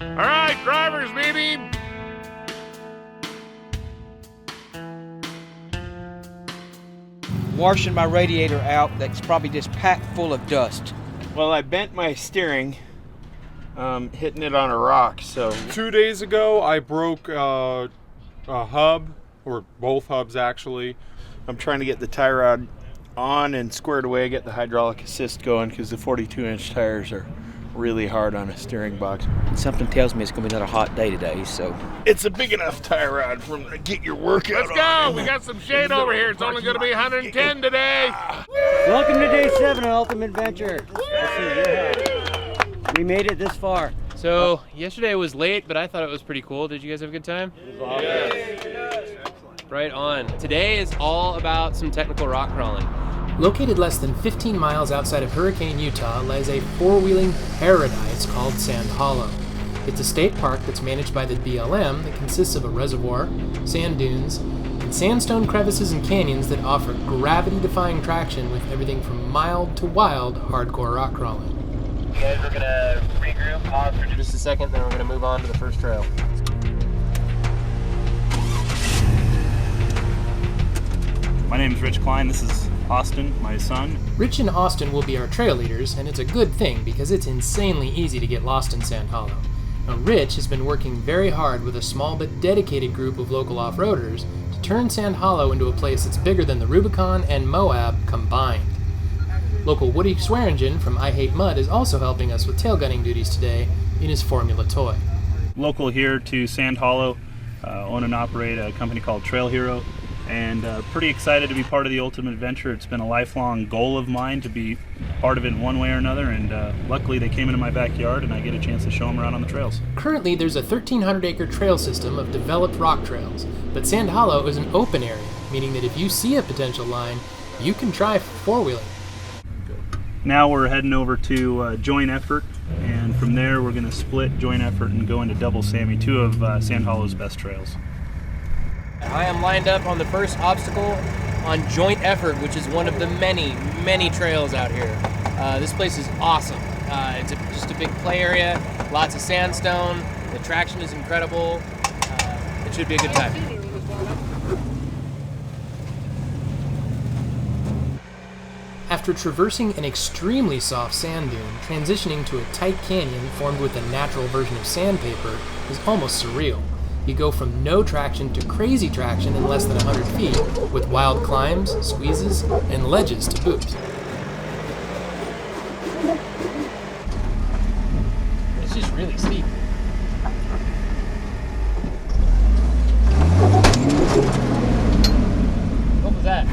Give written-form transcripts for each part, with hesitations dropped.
All right, drivers, baby. Washing my radiator out that's probably just packed full of dust. Well, I bent my steering, hitting it on a rock, so... 2 days ago, I broke a hub, or both hubs actually. I'm trying to get the tie rod on and squared away, get the hydraulic assist going, because the 42-inch tires are really hard on a steering box. Something tells me it's going to be another hot day today, so... It's a big enough tie rod for them to get your workout Let's go. We got some shade over here. It's only going to be 110 today. Welcome to day 7 of Ultimate Adventure. We made it this far. So yesterday was late, but I thought it was pretty cool. Did you guys have a good time? Yes. Right on. Today is all about some technical rock crawling. Located less than 15 miles outside of Hurricane, Utah, lies a four-wheeling paradise called Sand Hollow. It's a state park that's managed by the BLM that consists of a reservoir, sand dunes, and sandstone crevices and canyons that offer gravity-defying traction with everything from mild to wild hardcore rock crawling. You guys are gonna regroup, pause for Just a second, then we're going to move on to the first trail. My name is Rich Klein. This is Austin, my son. Rich and Austin will be our trail leaders, and it's a good thing because it's insanely easy to get lost in Sand Hollow. Now, Rich has been working very hard with a small but dedicated group of local off-roaders to turn Sand Hollow into a place that's bigger than the Rubicon and Moab combined. Local Woody Swearingen from I Hate Mud is also helping us with tail gunning duties today in his Formula toy. Local here to Sand Hollow, own and operate a company called Trail Hero, and pretty excited to be part of the Ultimate Adventure. It's been a lifelong goal of mine to be part of it in one way or another, and luckily they came into my backyard and I get a chance to show them around on the trails. Currently, there's a 1,300-acre trail system of developed rock trails, but Sand Hollow is an open area, meaning that if you see a potential line, you can try four-wheeling. Now we're heading over to Joint Effort, and from there we're going to split Joint Effort and go into Double Sammy, two of Sand Hollow's best trails. I am lined up on the first obstacle on Joint Effort, which is one of the many, many trails out here. This place is awesome. It's just a big play area, lots of sandstone, the traction is incredible. It should be a good time. After traversing an extremely soft sand dune, transitioning to a tight canyon formed with a natural version of sandpaper is almost surreal. You go from no traction to crazy traction in less than 100 feet, with wild climbs, squeezes, and ledges to boot. It's just really steep. What was that?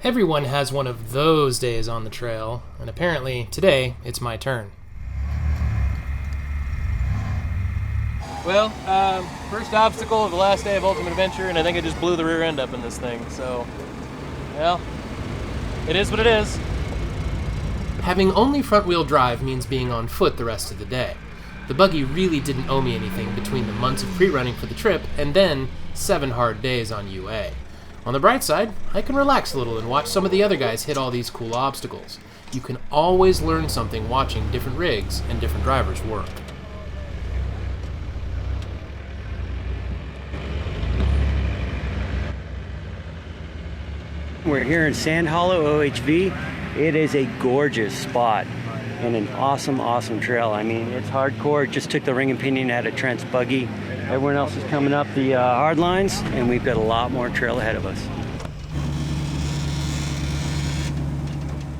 Everyone has one of those days on the trail, and apparently today it's my turn. Well, first obstacle of the last day of Ultimate Adventure, and I think I just blew the rear end up in this thing, so, well, it is what it is. Having only front-wheel drive means being on foot the rest of the day. The buggy really didn't owe me anything between the months of pre-running for the trip and then 7 hard days on UA. On the bright side, I can relax a little and watch some of the other guys hit all these cool obstacles. You can always learn something watching different rigs and different drivers work. We're here in Sand Hollow OHV. It is a gorgeous spot and an awesome, awesome trail. I mean, it's hardcore. Just took the ring and pinion out of Trent's buggy. Everyone else is coming up the hard lines, and we've got a lot more trail ahead of us.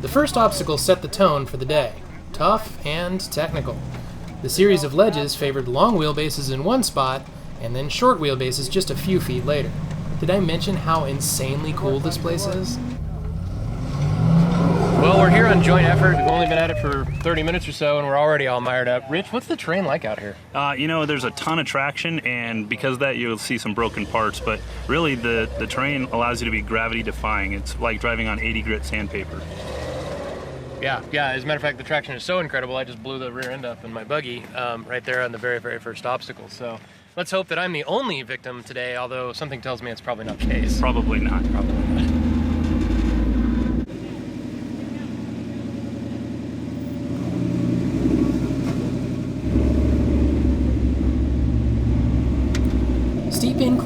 The first obstacle set the tone for the day. Tough and technical. The series of ledges favored long wheelbases in one spot, and then short wheelbases just a few feet later. Did I mention how insanely cool this place is? Well, we're here on Joint Effort. We've only been at it for 30 minutes or so, and we're already all mired up. Rich, what's the terrain like out here? There's a ton of traction, and because of that, you'll see some broken parts, but really the terrain allows you to be gravity-defying. It's like driving on 80 grit sandpaper. Yeah. As a matter of fact, the traction is so incredible, I just blew the rear end up in my buggy right there on the very, very first obstacle. So let's hope that I'm the only victim today, although something tells me it's probably not the case. Probably not.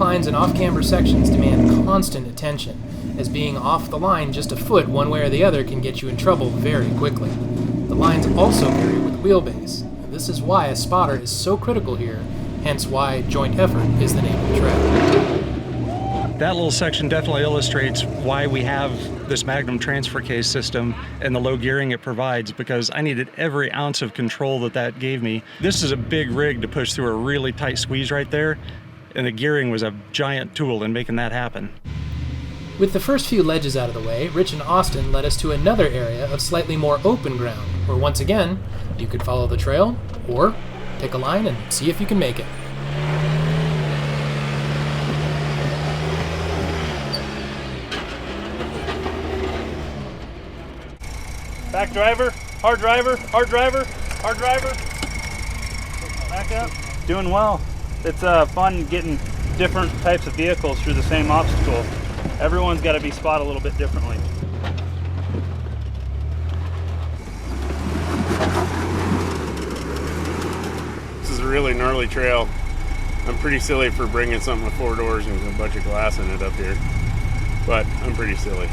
inclines and off-camber sections demand constant attention, as being off the line just a foot one way or the other can get you in trouble very quickly. The lines also vary with wheelbase. This is why a spotter is so critical here, hence why joint effort is the name of the trail. That little section definitely illustrates why we have this Magnum transfer case system and the low gearing it provides, because I needed every ounce of control that gave me. This is a big rig to push through a really tight squeeze right there, and the gearing was a giant tool in making that happen. With the first few ledges out of the way, Rich and Austin led us to another area of slightly more open ground, where once again, you could follow the trail, or pick a line and see if you can make it. Back driver, hard driver, hard driver, hard driver. Back up. Doing well. It's fun getting different types of vehicles through the same obstacle. Everyone's got to be spotted a little bit differently. This is a really gnarly trail. I'm pretty silly for bringing something with 4 doors and a bunch of glass in it up here, but I'm pretty silly.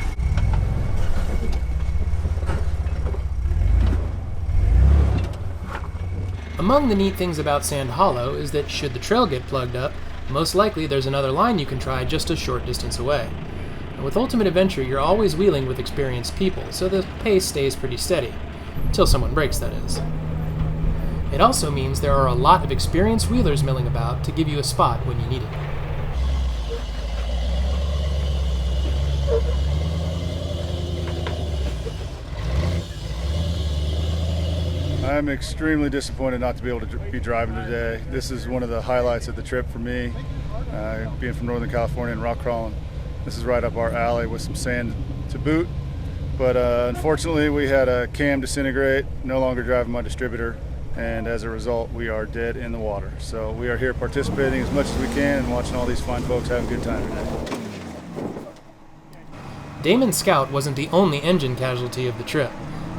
Among the neat things about Sand Hollow is that should the trail get plugged up, most likely there's another line you can try just a short distance away. And with Ultimate Adventure, you're always wheeling with experienced people, so the pace stays pretty steady. Until someone breaks, that is. It also means there are a lot of experienced wheelers milling about to give you a spot when you need it. I'm extremely disappointed not to be able to be driving today. This is one of the highlights of the trip for me, being from Northern California and rock crawling. This is right up our alley with some sand to boot. But unfortunately, we had a cam disintegrate, no longer driving my distributor, and as a result, we are dead in the water. So we are here participating as much as we can and watching all these fine folks have a good time today. Damon's Scout wasn't the only engine casualty of the trip.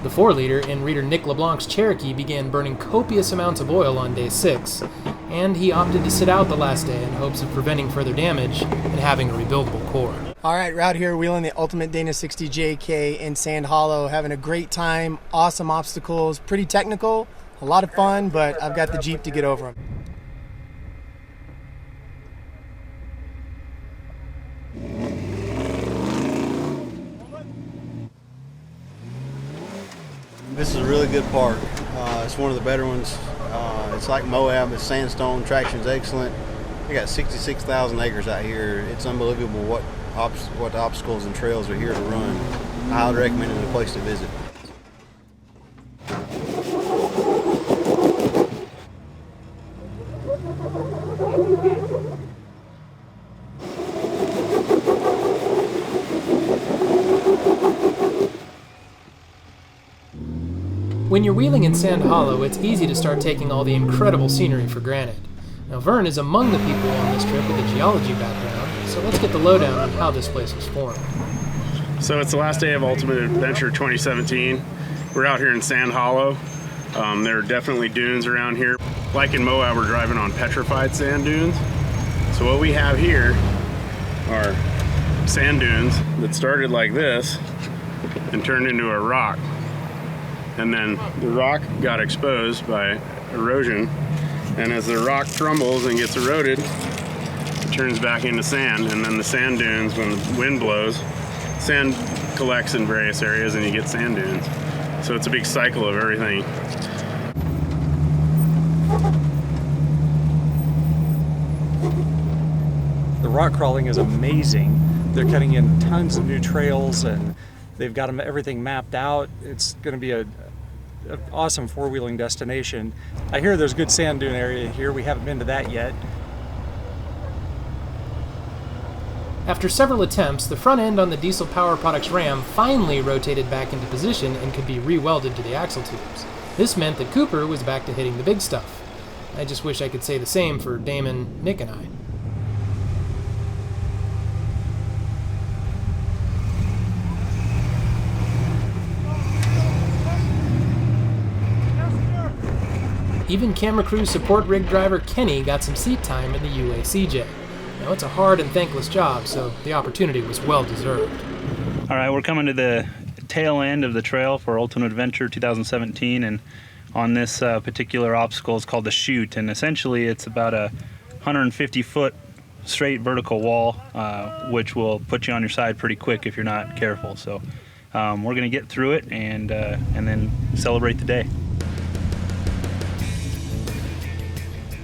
The 4-liter in reader Nick LeBlanc's Cherokee began burning copious amounts of oil on day 6, and he opted to sit out the last day in hopes of preventing further damage and having a rebuildable core. All right, we're out here wheeling the Ultimate Dana 60 JK in Sand Hollow, having a great time, awesome obstacles, pretty technical, a lot of fun, but I've got the Jeep to get over them. This is a really good park. It's one of the better ones. It's like Moab. It's sandstone. Traction's excellent. They got 66,000 acres out here. It's unbelievable what obstacles and trails are here to run. I highly recommend it as a place to visit. When you're wheeling in Sand Hollow, it's easy to start taking all the incredible scenery for granted. Now, Vern is among the people on this trip with a geology background, so let's get the lowdown on how this place was formed. So it's the last day of Ultimate Adventure 2017. We're out here in Sand Hollow. There are definitely dunes around here. Like in Moab, we're driving on petrified sand dunes. So what we have here are sand dunes that started like this and turned into a rock. And then the rock got exposed by erosion, and as the rock crumbles and gets eroded, it turns back into sand, and then the sand dunes, when the wind blows, sand collects in various areas and you get sand dunes. So it's a big cycle of everything. The rock crawling is amazing. They're cutting in tons of new trails and they've got everything mapped out. It's going to be an awesome four-wheeling destination. I hear there's a good sand dune area here. We haven't been to that yet. After several attempts, the front end on the Diesel Power Products Ram finally rotated back into position and could be re-welded to the axle tubes. This meant that Cooper was back to hitting the big stuff. I just wish I could say the same for Damon, Nick, and I. Even camera crew support rig driver Kenny got some seat time in the UACJ. Now, it's a hard and thankless job, so the opportunity was well deserved. All right, we're coming to the tail end of the trail for Ultimate Adventure 2017, and on this particular obstacle is called the Chute, and essentially it's about a 150-foot straight vertical wall, which will put you on your side pretty quick if you're not careful. So we're going to get through it and then celebrate the day.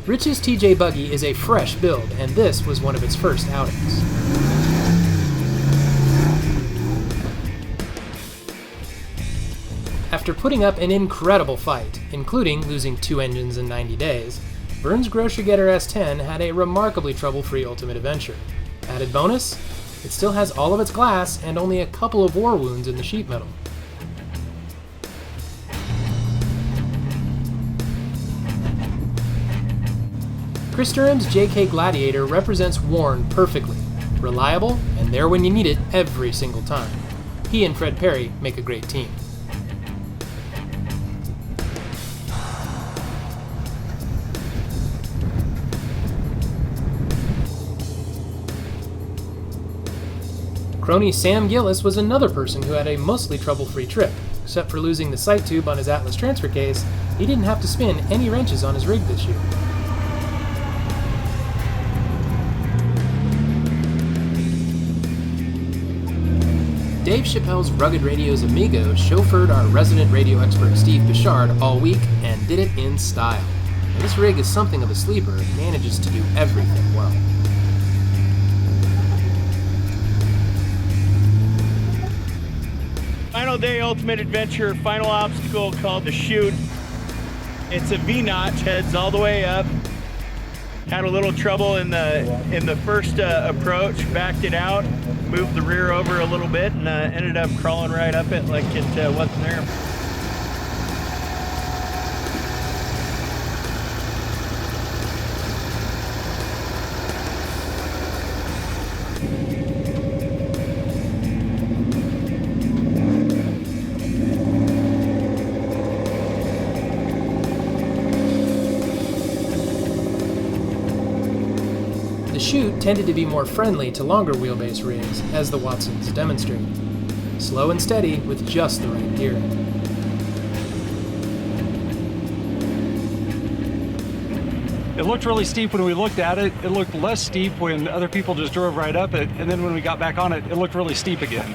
Rich's TJ buggy is a fresh build, and this was one of its first outings. After putting up an incredible fight, including losing 2 engines in 90 days, Vern's Grocery Getter S10 had a remarkably trouble-free Ultimate Adventure. Added bonus, it still has all of its glass and only a couple of war wounds in the sheet metal. Chris Durham's JK Gladiator represents worn perfectly, reliable, and there when you need it every single time. He and Fred Perry make a great team. Crony Sam Gillis was another person who had a mostly trouble-free trip. Except for losing the sight tube on his Atlas transfer case, he didn't have to spin any wrenches on his rig this year. Dave Chappelle's Rugged Radio's Amigo chauffeured our resident radio expert Steve Bichard all week and did it in style. And this rig is something of a sleeper and manages to do everything well. Final day Ultimate Adventure, final obstacle called the Chute. It's a V-notch, heads all the way up. Had a little trouble in the first approach, backed it out, moved the rear over a little bit, and ended up crawling right up it like it wasn't there. The Chute tended to be more friendly to longer wheelbase rigs, as the Watsons demonstrated. Slow and steady with just the right gear. It looked really steep when we looked at it. It looked less steep when other people just drove right up it. And then when we got back on it, it looked really steep again.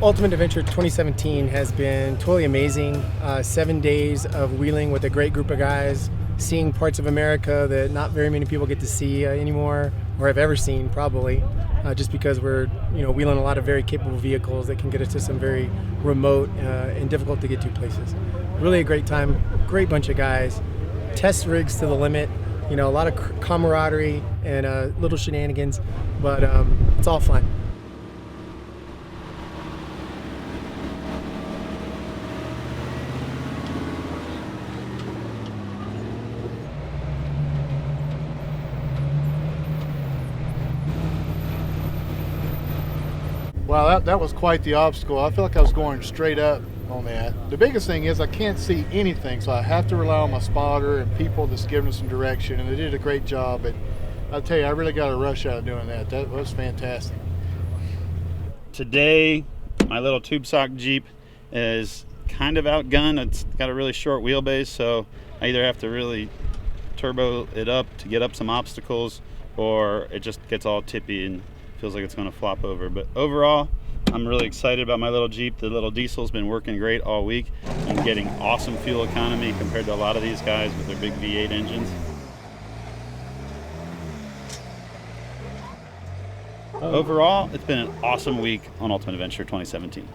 Ultimate Adventure 2017 has been totally amazing. 7 days of wheeling with a great group of guys, seeing parts of America that not very many people get to see anymore, or have ever seen probably, just because we're wheeling a lot of very capable vehicles that can get us to some very remote and difficult to get to places. Really a great time, great bunch of guys, test rigs to the limit, a lot of camaraderie and little shenanigans, but it's all fun. Wow, that was quite the obstacle. I feel like I was going straight up on that. The biggest thing is I can't see anything, so I have to rely on my spotter and people that's giving us some direction, and they did a great job. But I'll tell you, I really got a rush out of doing that. That was fantastic. Today, my little tube sock Jeep is kind of outgunned. It's got a really short wheelbase, so I either have to really turbo it up to get up some obstacles, or it just gets all tippy and feels like it's going to flop over. But overall, I'm really excited about my little Jeep. The little diesel's been working great all week and getting awesome fuel economy compared to a lot of these guys with their big V8 engines. Overall, it's been an awesome week on Ultimate Adventure 2017.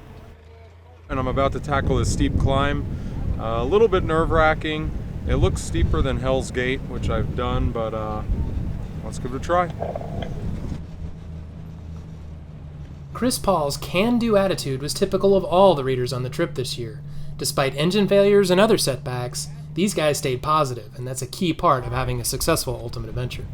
And I'm about to tackle this steep climb. A little bit nerve-wracking. It looks steeper than Hell's Gate, which I've done, but let's give it a try. Chris Paul's can-do attitude was typical of all the readers on the trip this year. Despite engine failures and other setbacks, these guys stayed positive, and that's a key part of having a successful Ultimate Adventure.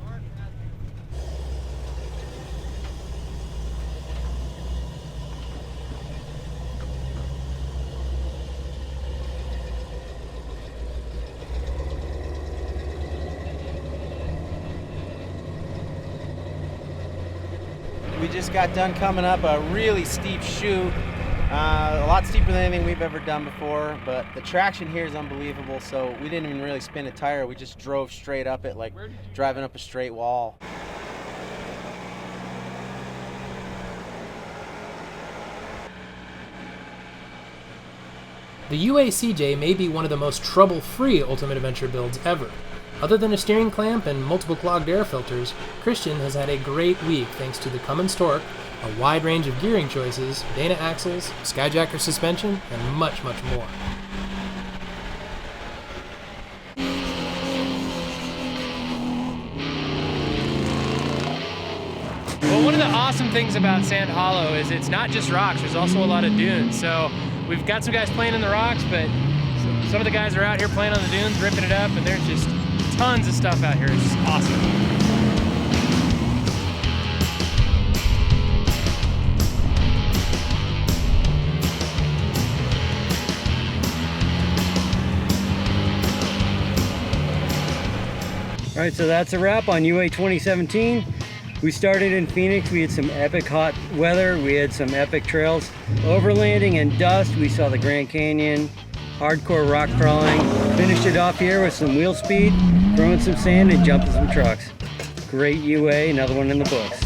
just got done coming up a really steep chute. A lot steeper than anything we've ever done before, but the traction here is unbelievable, so we didn't even really spin a tire. We just drove straight up it like driving up a straight wall. The UACJ may be one of the most trouble-free Ultimate Adventure builds ever. Other than a steering clamp and multiple clogged air filters, Christian has had a great week thanks to the Cummins torque, a wide range of gearing choices, Dana axles, Skyjacker suspension, and much, much more. Well, one of the awesome things about Sand Hollow is it's not just rocks, there's also a lot of dunes. So we've got some guys playing in the rocks, but some of the guys are out here playing on the dunes, ripping it up, and there's just tons of stuff out here. It's just awesome. All right, so that's a wrap on UA 2017. We started in Phoenix. We had some epic hot weather. We had some epic trails. Overlanding and dust. We saw the Grand Canyon, hardcore rock crawling. Finished it off here with some wheel speed, throwing some sand and jumping some trucks. Great UA, another one in the books.